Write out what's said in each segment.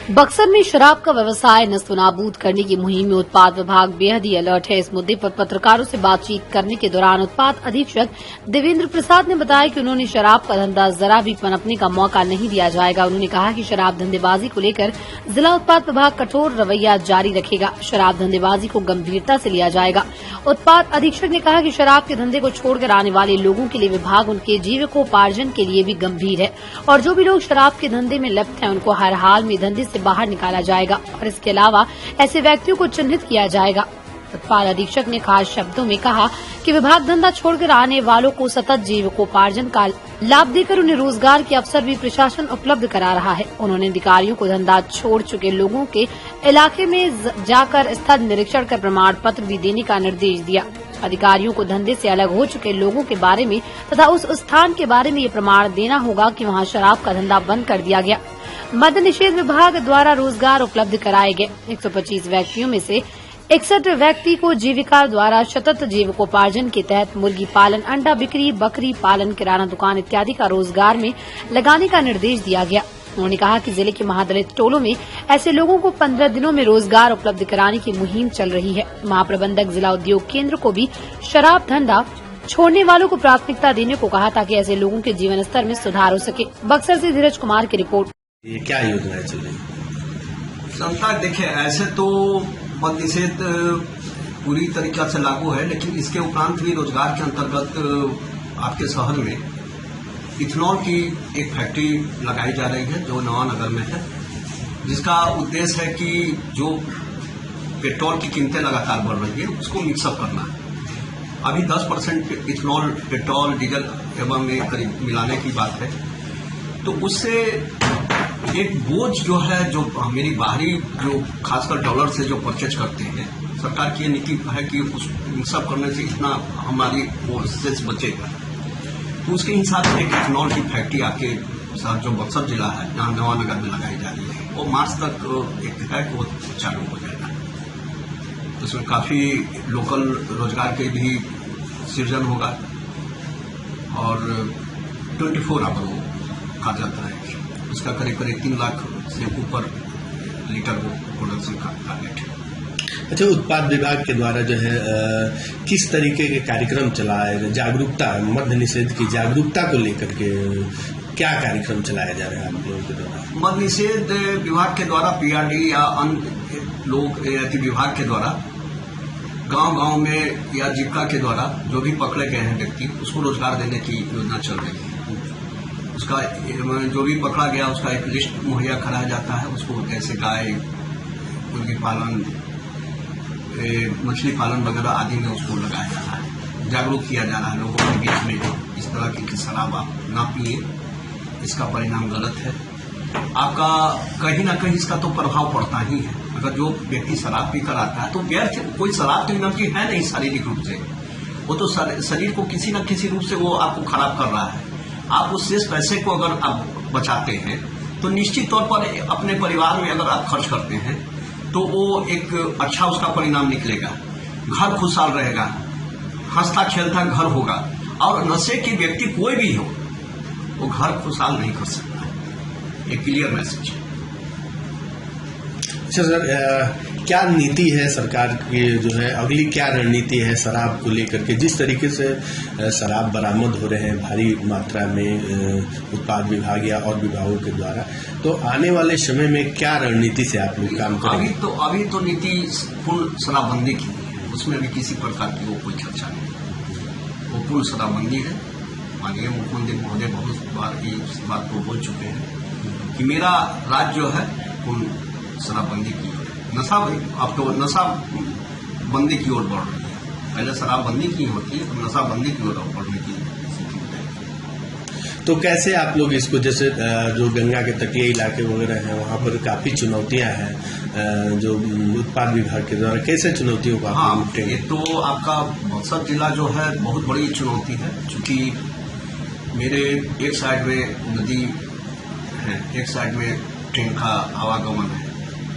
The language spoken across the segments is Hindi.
बक्सर में शराब का व्यवसाय नस्तनाबूद करने की मुहिम में उत्पाद विभाग बेहद ही अलर्ट है। इस मुद्दे पर पत्रकारों से बातचीत करने के दौरान उत्पाद अधीक्षक देवेंद्र प्रसाद ने बताया कि उन्होंने शराब का धंधा जरा भी पनपने का मौका नहीं दिया जाएगा। उन्होंने कहा कि शराब धंधेबाजी को लेकर जिला उत्पाद विभाग कठोर रवैया जारी रखेगा। शराब धंधेबाजी को गंभीरता से लिया जाएगा। उत्पाद अधीक्षक ने कहा कि शराब के धंधे को छोड़कर आने वाले लोगों के लिए विभाग उनके जीविकोपार्जन के लिए भी गंभीर है और जो भी लोग शराब के धंधे में लिप्त हैं उनको हर हाल में धंधे से बाहर निकाला जाएगा और इसके अलावा ऐसे व्यक्तियों को चिन्हित किया जाएगा। उत्पाद अधीक्षक ने खास शब्दों में कहा कि विभाग धंधा छोड़कर आने वालों को सतत जीविकोपार्जन का लाभ देकर उन्हें रोजगार के अवसर भी प्रशासन उपलब्ध करा रहा है। उन्होंने अधिकारियों को धंधा छोड़ चुके लोगों के इलाके में जाकर स्थल निरीक्षण कर प्रमाण पत्र भी देने का निर्देश दिया। अधिकारियों को धंधे से अलग हो चुके लोगों के बारे में तथा उस स्थान के बारे में ये प्रमाण देना होगा कि वहां शराब का धंधा बंद कर दिया गया। मद्य निषेध विभाग द्वारा रोजगार उपलब्ध कराए गए 125 व्यक्तियों में से 61 व्यक्ति को जीविका द्वारा सतत जीविकोपार्जन के तहत मुर्गी पालन, अंडा बिक्री, बकरी पालन, किराना दुकान इत्यादि का रोजगार में लगाने का निर्देश दिया गया। उन्होंने कहा कि जिले के महादलित टोलों में ऐसे लोगों को 15 दिनों में रोजगार उपलब्ध कराने की मुहिम चल रही है। महाप्रबंधक जिला उद्योग केंद्र को भी शराब धंधा छोड़ने वालों को प्राथमिकता देने को कहा ताकि ऐसे लोगों के जीवन स्तर में सुधार हो सके। बक्सर से धीरज कुमार की रिपोर्ट। ये क्या योजनाएं चल रही? संस्था देखिए, ऐसे तो मद्य निषेध पूरी तरीका से लागू है, लेकिन इसके उपरांत भी रोजगार के अंतर्गत आपके शहर में इथेनॉल की एक फैक्ट्री लगाई जा रही है जो नवानगर में है, जिसका उद्देश्य है कि जो पेट्रोल की कीमतें लगातार बढ़ रही है उसको मिक्सअप करना है। अभी 10% इथेनॉल पेट्रोल डीजल एवं में करीब मिलाने की बात है, तो उससे एक बोझ जो है, जो मेरी बाहरी जो खासकर डॉलर से जो परचेज करते हैं, सरकार की ये नीति है कि उस मिक्सअप करने से इतना हमारी वो सेस बचेगा। तो उसके हिसाब से एक इथेनॉल की फैक्ट्री आपके साथ जो बक्सर जिला है जहाँ नवानगर में लगाई जा रही है, वो मार्च तक एक है कि वो चालू हो जाएगा। उसमें काफी लोकल रोजगार के भी सृजन होगा और 24 आवर वो खाद्यान्न रहेगा। उसका करीब 3 लाख से ऊपर लीटर वो प्रोडक्शन का टारगेट है। अच्छा, उत्पाद विभाग के द्वारा जो है किस तरीके के कार्यक्रम चलाए, जागरूकता, मद्य निषेध की जागरूकता को लेकर के क्या कार्यक्रम चलाया जा रहा है आप लोगों के द्वारा? मद्य निषेध विभाग के द्वारा पीआरडी या अन्य लोग विभाग के द्वारा गांव-गांव में या जीविका के द्वारा जो भी पकड़े गए हैं व्यक्ति, उसको रोजगार देने की योजना चल रही है। उसका जो भी पकड़ा गया उसका एक लिस्ट मुहैया कराया जाता है। उसको जैसे गाय, मुर्गी पालन, मछली पालन वगैरह आदि में उसको लगाया जा रहा है। जागरूक किया जा रहा है लोगों के बीच में इस तरह की शराब आप ना पिए, इसका परिणाम गलत है। आपका कहीं ना कहीं इसका तो प्रभाव पड़ता ही है। अगर जो व्यक्ति शराब पीकर आता है तो व्यर्थ, कोई शराब तो इनम की है नहीं शारीरिक रूप से, वो तो शरीर को किसी न किसी रूप से वो आपको खराब कर रहा है। आप उस शेष पैसे को अगर आप बचाते हैं तो निश्चित तौर पर अपने परिवार में अगर आप खर्च करते हैं तो वो एक अच्छा उसका परिणाम निकलेगा। घर खुशहाल रहेगा, हंसता खेलता घर होगा। और नशे की व्यक्ति कोई भी हो वो घर खुशहाल नहीं कर सकता है। एक क्लियर मैसेज है। अच्छा सर, क्या नीति है सरकार की, जो है अगली क्या रणनीति है शराब को लेकर के? जिस तरीके से शराब बरामद हो रहे हैं भारी मात्रा में उत्पाद विभाग या और विभागों के द्वारा, तो आने वाले समय में क्या रणनीति से आप लोग काम करेंगे? अभी तो नीति पूर्ण शराबबंदी की है, उसमें भी किसी प्रकार की वो कोई चर्चा नहीं। वो पूर्ण शराबबंदी है। माननीय मुख्यमंत्री महोदय बहुत बार इस बात को बोल चुके हैं कि मेरा राज्य जो है पूर्ण शराबबंदी की ओर, अब तो नशा बंदी की ओर बढ़ रही है। पहले शराबबंदी की होती है, तो नशाबंदी की ओर बढ़ने की स्थिति है। तो कैसे आप लोग इसको, जैसे जो गंगा के तटीय इलाके वगैरह हैं वहाँ पर काफी चुनौतियां हैं, जो उत्पाद विभाग के द्वारा कैसे चुनौतियों का आप निपटेंगे? ये तो आपका बक्सर जिला जो है बहुत बड़ी चुनौती है, क्योंकि मेरे एक साइड में नदी है, एक साइड में ट्रेन का आवागमन है,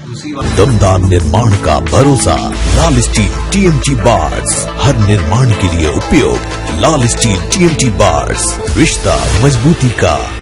दूसरी बात दमदार निर्माण का भरोसा लाल स्टील टीएमटी बार्स, हर निर्माण के लिए उपयोग। लाल स्टील टीएमटी बार्स, रिश्ता मजबूती का।